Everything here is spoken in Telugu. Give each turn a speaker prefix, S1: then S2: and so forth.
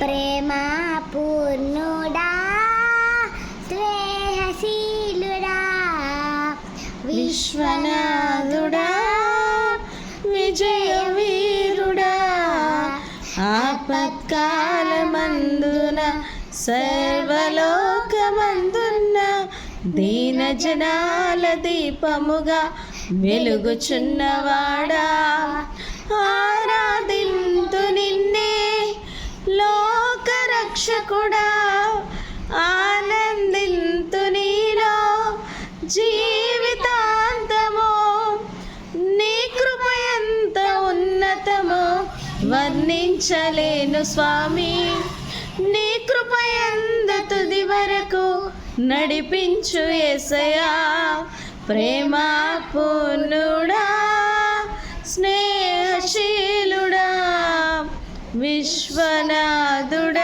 S1: ప్రేమ పూర్ణుడా స్నేహశీలుడా
S2: విశ్వనాథుడా విజయ వీరుడా ఆపత్కాలమందున సర్వలోకమందున్న దీన జనాల దీపముగా వెలుగుచున్నవాడా ఆరాధింతు నిన్నే లోకరక్షకుడా ఆనందింతు నీలో జీవితాంతము నీ కృప ఎంత ఉన్నతమో వర్ణించలేను స్వామి నీ కృప ఎంత తుది వరకు నడిపించు యేసయ్యా ప్రేమ పూర్ణుడా స్నేహశీలుడా విశ్వనాథుడా